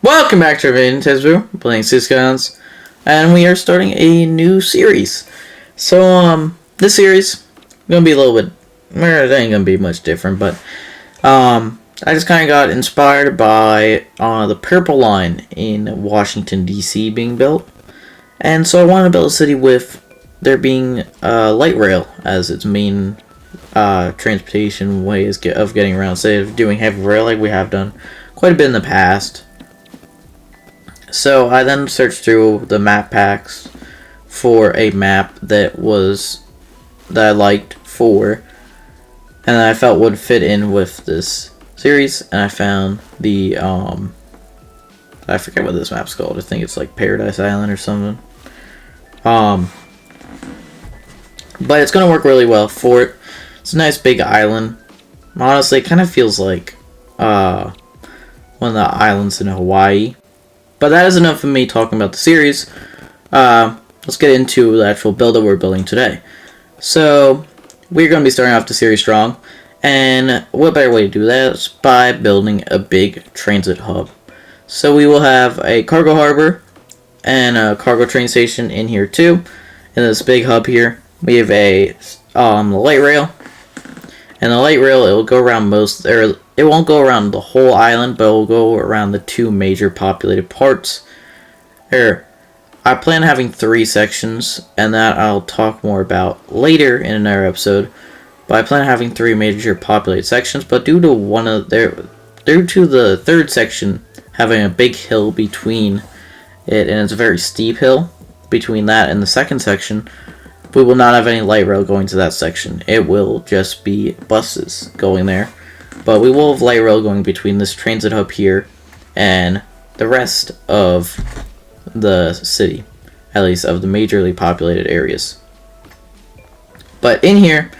Welcome back to our video, playing skylines, and we are starting a new series. So, this series is gonna be a little bit, it ain't gonna be much different, but, I just kind of got inspired by, the Purple Line in Washington, D.C. being built, and so I wanted to build a city with there being, light rail as its main, transportation ways of getting around, instead of doing heavy rail like we have done quite a bit in the past. So I then searched through the map packs for a map that I liked and I felt would fit in with this series, and I found the I forget what this map's called. I think it's like Paradise Island or something. But it's gonna work really well for it. It's a nice big island. Honestly, it kind of feels like one of the islands in Hawaii. But that is enough of me talking about the series. Let's get into the actual build that we're building today. So, we're going to be starting off the series strong. And what better way to do that is by building a big transit hub. So we will have a cargo harbor and a cargo train station in here too. In this big hub here, we have a light rail. And the light rail, it will go around it won't go around the whole island, but it will go around the two major populated parts. Here, I plan on having 3 sections, and that I'll talk more about later in another episode. But I plan on having 3 major populated sections, but due to the third section having a big hill between it, and it's a very steep hill between that and the second section, we will not have any light rail going to that section. It will just be buses going there. But we will have light rail going between this transit hub here and the rest of the city, at least of the majorly populated areas. But in here,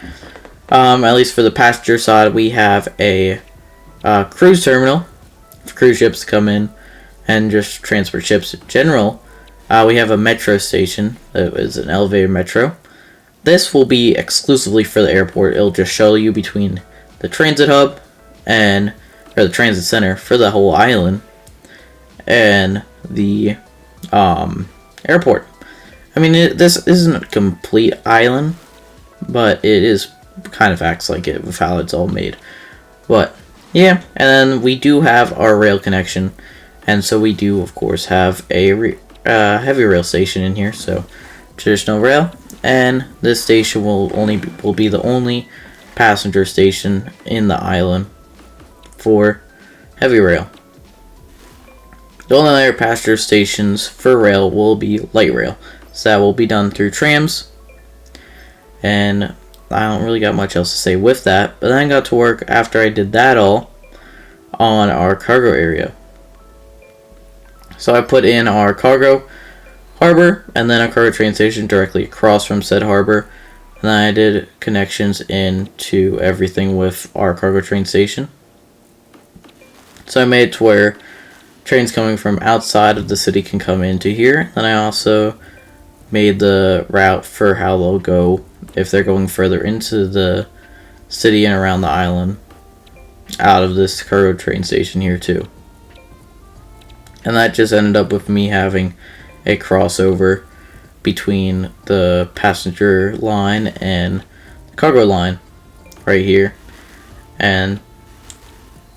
at least for the passenger side, we have a cruise terminal for cruise ships to come in and just transport ships in general. We have a metro station that is an elevated metro. This will be exclusively for the airport. It'll just shuttle you between the transit hub or the transit center for the whole island and the airport. I mean, this isn't a complete island, but it is kind of acts like it with how it's all made. But yeah, and then we do have our rail connection, and so we do of course have a heavy rail station in here. So traditional rail, and this station will be the only passenger station in the island for heavy rail. The only other passenger stations for rail will be light rail, so that will be done through trams. And I don't really got much else to say with that, but then I got to work after I did that all on our cargo area. So I put in our cargo harbor and then a cargo train station directly across from said harbor, and then I did connections into everything with our cargo train station. So I made it to where trains coming from outside of the city can come into here. Then I also made the route for how they'll go if they're going further into the city and around the island out of this cargo train station here too. And that just ended up with me having a crossover between the passenger line and the cargo line right here. And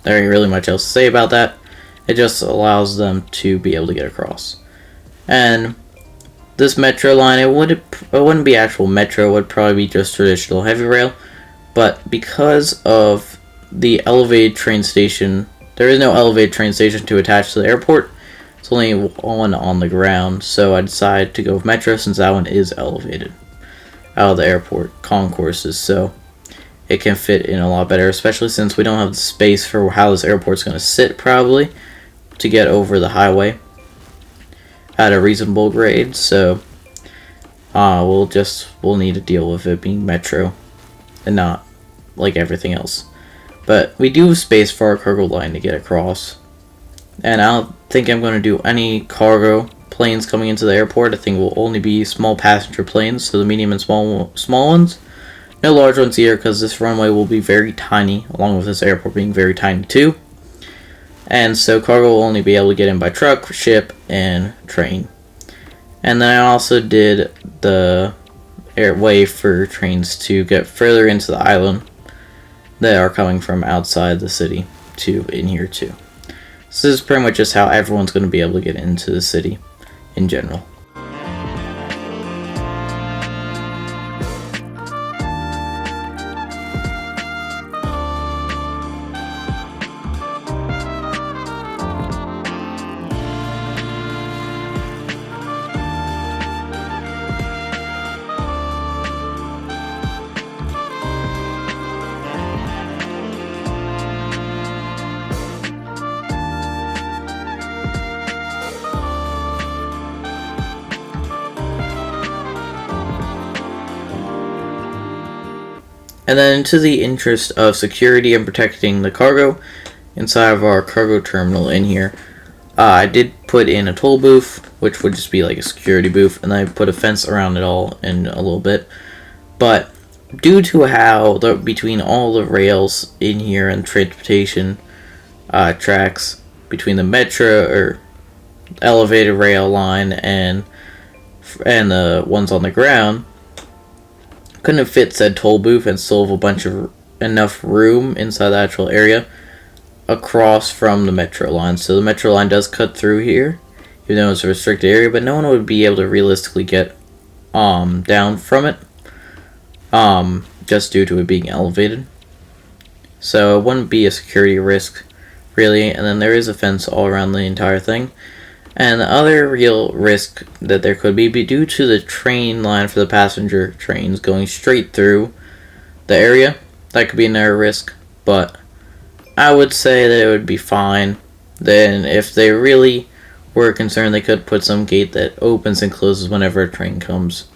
there ain't really much else to say about that. It just allows them to be able to get across. And this metro line, it wouldn't be actual metro, it would probably be just traditional heavy rail. But because of the elevated train station, there is no elevated train station to attach to the airport. It's only one on the ground, so I decided to go with metro since that one is elevated out of the airport concourses, so it can fit in a lot better, especially since we don't have the space for how this airport's going to sit probably to get over the highway at a reasonable grade. So we'll need to deal with it being metro and not like everything else. But we do have space for our cargo line to get across, and I don't think I'm going to do any cargo planes coming into the airport. I think it will only be small passenger planes, so the medium and small ones. No large ones here, because this runway will be very tiny, along with this airport being very tiny too. and so cargo will only be able to get in by truck, ship, and train. And then I also did the way for trains to get further into the island that are coming from outside the city to in here too. So this is pretty much just how everyone's going to be able to get into the city in general. And then, into the interest of security and protecting the cargo inside of our cargo terminal in here, I did put in a toll booth, which would just be like a security booth, and I put a fence around it all in a little bit. But due to how between all the rails in here and transportation tracks between the metro or elevated rail line and the ones on the ground, couldn't fit said toll booth and still have enough room inside the actual area across from the metro line. So the metro line does cut through here, even though it's a restricted area, but no one would be able to realistically get down from it, just due to it being elevated. So it wouldn't be a security risk, really. And then there is a fence all around the entire thing. And the other real risk that there could be due to the train line for the passenger trains going straight through the area. That could be another risk, but I would say that it would be fine. Then if they really were concerned, they could put some gate that opens and closes whenever a train comes,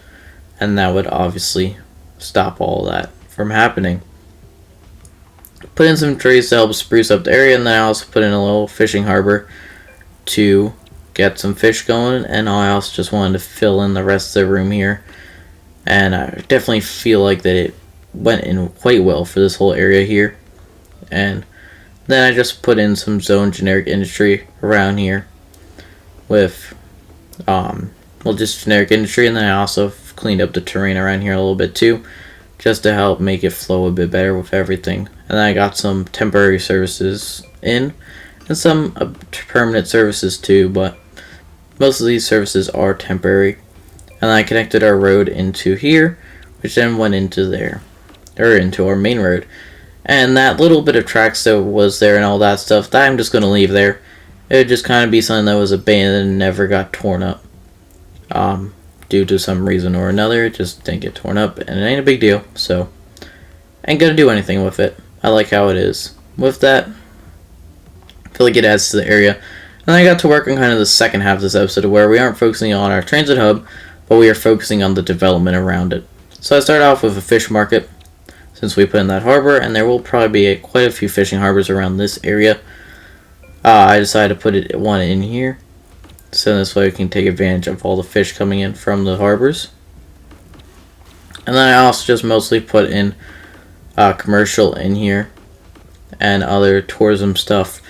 and that would obviously stop all that from happening. Put in some trees to help spruce up the area, and then I also put in a little fishing harbor to get some fish going, and I also just wanted to fill in the rest of the room here, and I definitely feel like that it went in quite well for this whole area here. And then I just put in some zone generic industry around here with just generic industry, and then I also cleaned up the terrain around here a little bit too, just to help make it flow a bit better with everything. And then I got some temporary services in and some permanent services too, but most of these services are temporary. And I connected our road into here, which then went into there, or into our main road. And that little bit of tracks that was there and all that stuff, that I'm just going to leave there. It would just kind of be something that was abandoned and never got torn up. Due to some reason or another, it just didn't get torn up, and it ain't a big deal, so I ain't gonna do anything with it. I like how it is. With that, I feel like it adds to the area. And I got to work on kind of the second half of this episode, where we aren't focusing on our transit hub, but we are focusing on the development around it. So I started off with a fish market, since we put in that harbor, and there will probably be quite a few fishing harbors around this area. I decided to put one in here, so this way we can take advantage of all the fish coming in from the harbors. And then I also just mostly put in commercial in here and other tourism stuff.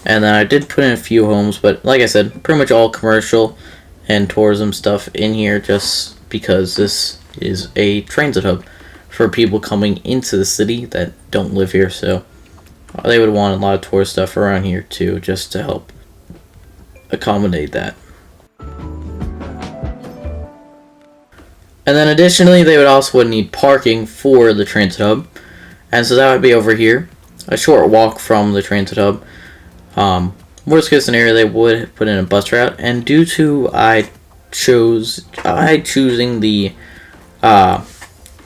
And then I did put in a few homes, but like I said, pretty much all commercial and tourism stuff in here, just because this is a transit hub for people coming into the city that don't live here. So they would want a lot of tourist stuff around here too, just to help accommodate that. And then additionally, they would also need parking for the transit hub, and so that would be over here, a short walk from the transit hub. Worst case scenario, they would put in a bus route, and due to I choosing the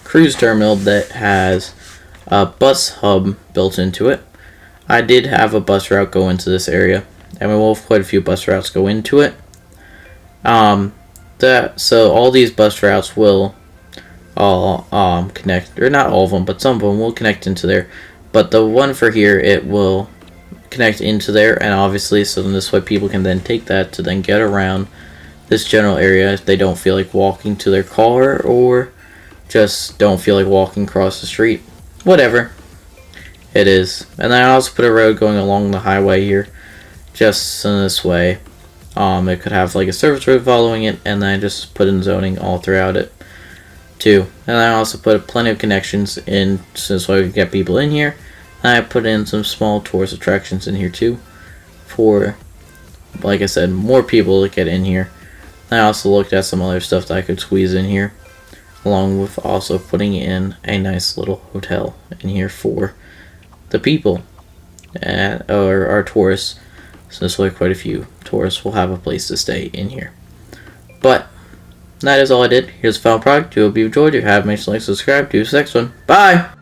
cruise terminal that has a bus hub built into it, I did have a bus route go into this area, and we will have quite a few bus routes go into it. So all these bus routes will all connect, or not all of them, but some of them will connect into there. But the one for here, it will connect into there, and obviously, so then this way people can then take that to then get around this general area if they don't feel like walking to their car, or just don't feel like walking across the street. Whatever. It is. And then I also put a road going along the highway here, just in this way. It could have like a service road following it, and then I just put in zoning all throughout it too. And I also put plenty of connections in, so I could get people in here. And I put in some small tourist attractions in here too, for, like I said, more people to get in here. I also looked at some other stuff that I could squeeze in here, along with also putting in a nice little hotel in here for the people, or our tourists. So this way quite a few tourists will have a place to stay in here. But that is all I did. Here's the final product. I hope you enjoyed. If you have, make sure to like, subscribe. Do this next one. Bye!